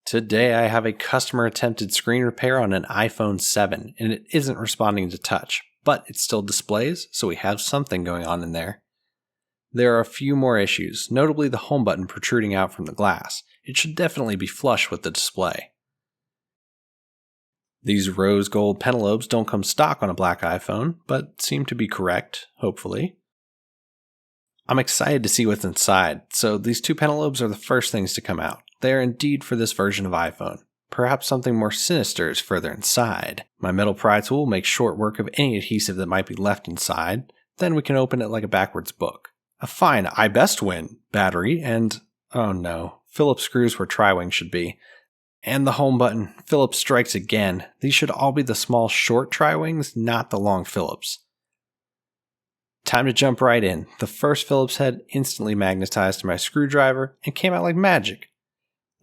Today I have a customer attempted screen repair on an iPhone 7 and it isn't responding to touch, but it still displays, so we have something going on in there. There are a few more issues, notably the home button protruding out from the glass. It should definitely be flush with the display. These rose gold pentalobes don't come stock on a black iPhone, but seem to be correct, hopefully. I'm excited to see what's inside, so these two pentalobes are the first things to come out. They are indeed for this version of iPhone. Perhaps something more sinister is further inside. My metal pry tool makes short work of any adhesive that might be left inside, then we can open it like a backwards book. A fine iBestWin battery and, oh no, Phillips screws where tri-wing should be. And the home button, Phillips strikes again. These should all be the small short tri-wings, not the long Phillips. Time to jump right in. The first Phillips head instantly magnetized to my screwdriver and came out like magic.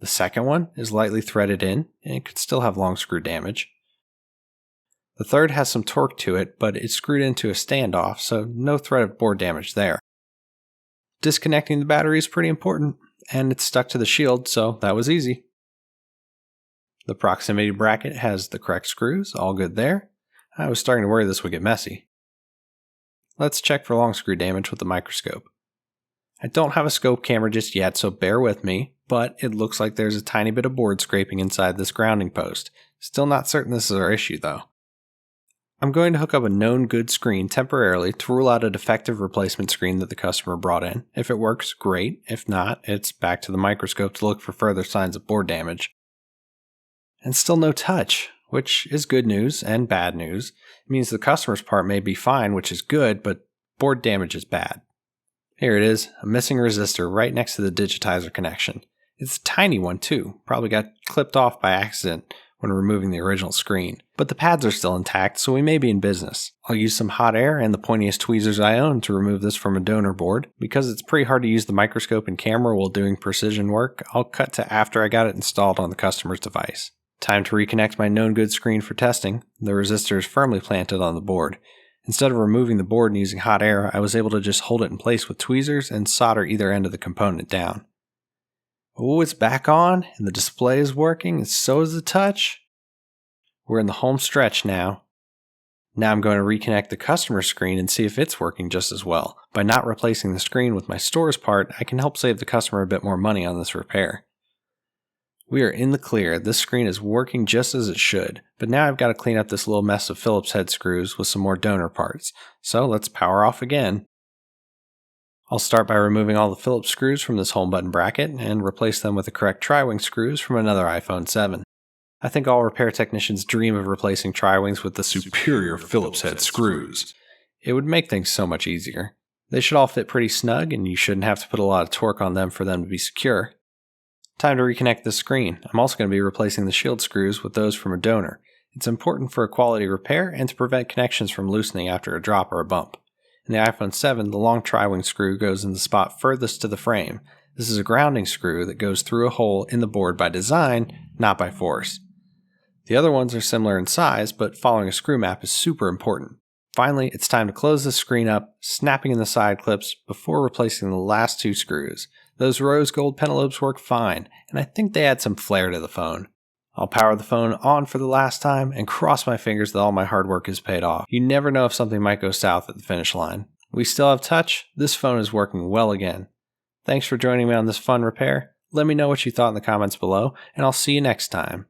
The second one is lightly threaded in and it could still have long screw damage. The third has some torque to it, but it's screwed into a standoff, so no threat of board damage there. Disconnecting the battery is pretty important, and it's stuck to the shield, so that was easy. The proximity bracket has the correct screws, all good there. I was starting to worry this would get messy. Let's check for long screw damage with the microscope. I don't have a scope camera just yet, so bear with me, but it looks like there's a tiny bit of board scraping inside this grounding post. Still not certain this is our issue though. I'm going to hook up a known good screen temporarily to rule out a defective replacement screen that the customer brought in. If it works, great. If not, it's back to the microscope to look for further signs of board damage. And still no touch, which is good news and bad news. It means the customer's part may be fine, which is good, but board damage is bad. Here it is, a missing resistor right next to the digitizer connection. It's a tiny one too, probably got clipped off by accident when removing the original screen. But the pads are still intact, so we may be in business. I'll use some hot air and the pointiest tweezers I own to remove this from a donor board. Because it's pretty hard to use the microscope and camera while doing precision work, I'll cut to after I got it installed on the customer's device. Time to reconnect my known good screen for testing. The resistor is firmly planted on the board. Instead of removing the board and using hot air, I was able to just hold it in place with tweezers and solder either end of the component down. Oh, it's back on, and the display is working, and so is the touch. We're in the home stretch now. Now I'm going to reconnect the customer screen and see if it's working just as well. By not replacing the screen with my store's part, I can help save the customer a bit more money on this repair. We are in the clear. This screen is working just as it should, but now I've got to clean up this little mess of Phillips head screws with some more donor parts. So let's power off again. I'll start by removing all the Phillips screws from this home button bracket and replace them with the correct tri-wing screws from another iPhone 7. I think all repair technicians dream of replacing tri-wings with the superior Phillips head screws. It would make things so much easier. They should all fit pretty snug and you shouldn't have to put a lot of torque on them for them to be secure. Time to reconnect the screen. I'm also going to be replacing the shield screws with those from a donor. It's important for a quality repair and to prevent connections from loosening after a drop or a bump. In the iPhone 7, the long tri-wing screw goes in the spot furthest to the frame. This is a grounding screw that goes through a hole in the board by design, not by force. The other ones are similar in size, but following a screw map is super important. Finally, it's time to close the screen up, snapping in the side clips before replacing the last two screws. Those rose gold pentalobes work fine, and I think they add some flair to the phone. I'll power the phone on for the last time and cross my fingers that all my hard work is paid off. You never know if something might go south at the finish line. We still have touch. This phone is working well again. Thanks for joining me on this fun repair. Let me know what you thought in the comments below, and I'll see you next time.